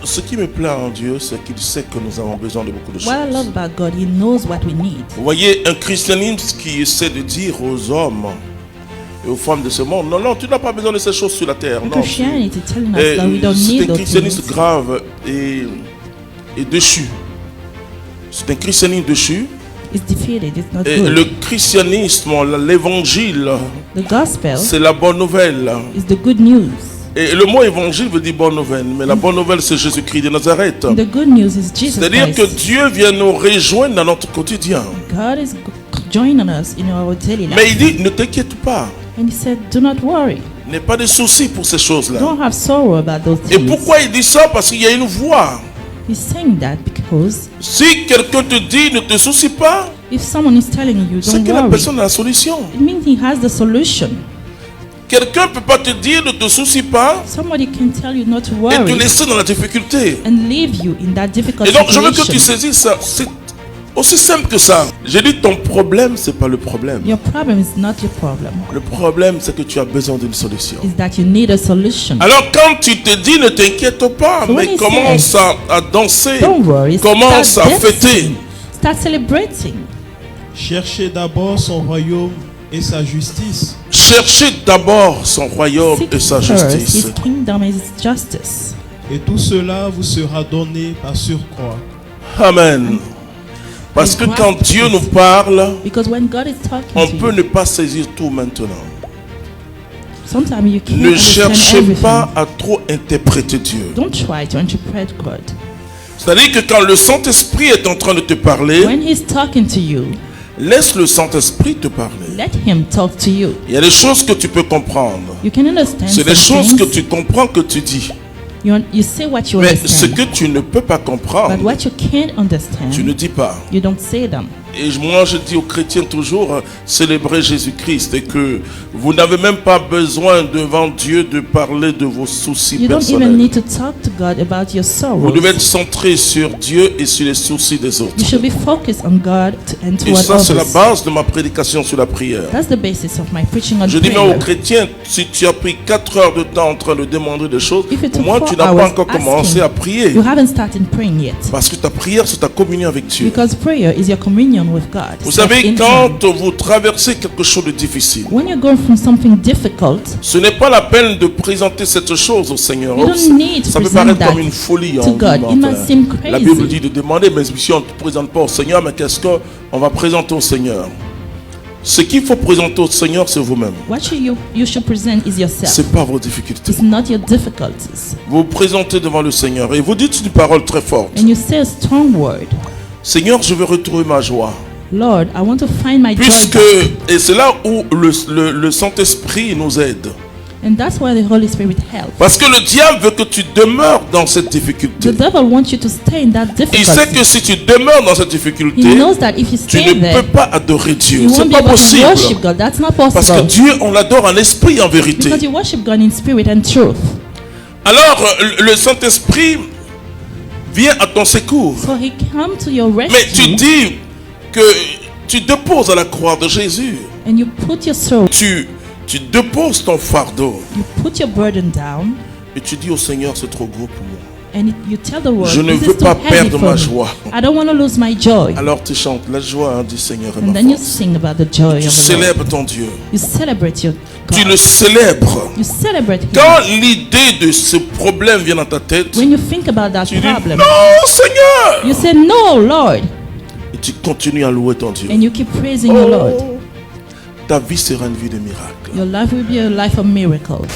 ce qui me plaît en Dieu, c'est qu'il sait que nous avons besoin de beaucoup de choses. What I love about God, He knows what we need. Vous voyez, un christianisme qui essaie de dire aux hommes et aux femmes de ce monde, non, non, tu n'as pas besoin de ces choses sur la terre. Non, Christianity telling us that we don't c'est need un those christianisme things. grave et déchu. C'est un christianisme déchu. It's defeated. It's not Et good. le christianisme, l'évangile, The gospel c'est la bonne nouvelle. is the good news. Et le mot évangile veut dire bonne nouvelle. Mais la bonne nouvelle, c'est Jésus-Christ de Nazareth. And the good news is Jesus C'est-à-dire que Christ. Dieu vient nous rejoindre dans notre quotidien. God is joining us in our daily Mais il life. dit, ne t'inquiète pas. And He said, do not worry. N'aie pas de soucis pour ces choses-là. Don't have sorrow about those Et things. pourquoi il dit ça? Parce qu'il y a une voix. He's saying that because Si quelqu'un te dit, ne te soucie pas, if someone is telling you, c'est don't que la worry, personne a la solution. it means He has the solution. Quelqu'un ne peut pas te dire, ne te soucie pas, Somebody can tell you not to et te worry laisser dans la difficulté. and leave you in that difficult Et donc, je veux que tu situation. saisisses ça. C'est aussi simple que ça. J'ai dit, ton problème, c'est pas le problème. Your problem is not your problem. Le problème, c'est que tu as besoin d'une solution. Is that you need a solution. Alors, quand tu te dis, ne t'inquiète pas, So when mais he commence says, à danser, Don't worry. commence Start à fêter. dancing. Start celebrating. Cherchez d'abord son royaume et sa justice. Cherchez d'abord son royaume Seek et sa first justice. His kingdom and His justice. Et tout cela vous sera donné par surcroît. Amen. Parce que quand Dieu nous parle, Because when God is talking on to peut you, ne pas saisir tout maintenant. sometimes you can't Ne understand cherchez everything. pas à trop interpréter Dieu. Don't try to interpret God. C'est-à-dire que quand le Saint-Esprit est en train de te parler, When He's talking to you, laisse le Saint-Esprit te parler. let Him talk to you. Il y a des choses que tu peux comprendre. You can understand C'est des some choses que things. tu comprends que tu dis. You say what you Mais ce understand. que tu ne peux pas But comprendre, what you can't understand, tu ne dis pas. you don't say them. Et moi, je dis aux chrétiens toujours, célébrez Jésus-Christ et que vous n'avez même pas besoin devant Dieu de parler de vos soucis You don't even personnels. need to talk to God about your Vous sorrows. devez être centré sur Dieu et sur les soucis des autres. You should be focused on God and Et toward ça, c'est la others. base de ma prédication sur la prière. That's the basis of my preaching on Je dis même aux prayer. chrétiens, si tu as pris 4 heures de temps en train de demander des choses, If it au took moins 4 tu n'as pas hours encore commencé asking, à prier. You haven't started praying yet. Parce que ta prière, c'est ta communion avec Dieu. Because prayer is your communion with God. Vous It's savez, like in quand vous traversez quelque chose de difficile, When you're going from something difficult, ce n'est pas la peine de présenter cette chose au Seigneur. You don't Oh, need to ça peut present paraître that comme une folie. to God. It might seem La crazy. Bible dit de demander, mais si on ne présente pas au Seigneur, mais qu'est-ce qu'on va présenter au Seigneur? Ce qu'il faut présenter au Seigneur, c'est vous-même. what you should present is yourself. Ce n'est pas vos difficultés. It's not your difficulties. Vous vous présentez devant le Seigneur et vous dites une parole très forte. And you say a strong word. Seigneur, je veux retrouver ma joie. Lord, I want to find my joy Puisque, back. et c'est là où le Saint-Esprit nous aide. And that's why the Holy Spirit helps. Parce que le diable veut que tu demeures dans cette The difficulté. devil wants you to stay in that Il sait difficulty. que si tu demeures dans cette He difficulté, knows that if you tu stay ne there, peux pas adorer Dieu. you C'est won't be pas able to possible. worship God. That's not Parce que possible. Dieu, on l'adore en esprit et en vérité. Because you worship God in spirit and truth. Alors, le Saint-Esprit vient à ton secours. So He come to your Mais tu rescue dis que tu déposes à la croix de Jésus. and you put your soul, Tu déposes ton fardeau. you put your burden down, Et tu dis au Seigneur, c'est trop gros pour moi. and you tell the world, Je ne this veux is too pas heavy perdre for ma me. joie. I don't want to lose my joy. Alors tu chantes, la joie du Seigneur est And ma then you force. sing about the joy Tu of the Lord. célèbres ton Dieu. You celebrate your Tu God. le célèbres. You celebrate Him. Quand l'idée de ce problème vient dans ta tête, When you think about that tu dis, problem, non Seigneur. you say, no, Lord. Et tu continues à louer ton Dieu. And you keep praising your Lord. Ta vie sera une vie de miracle. Your life will be a life of miracle.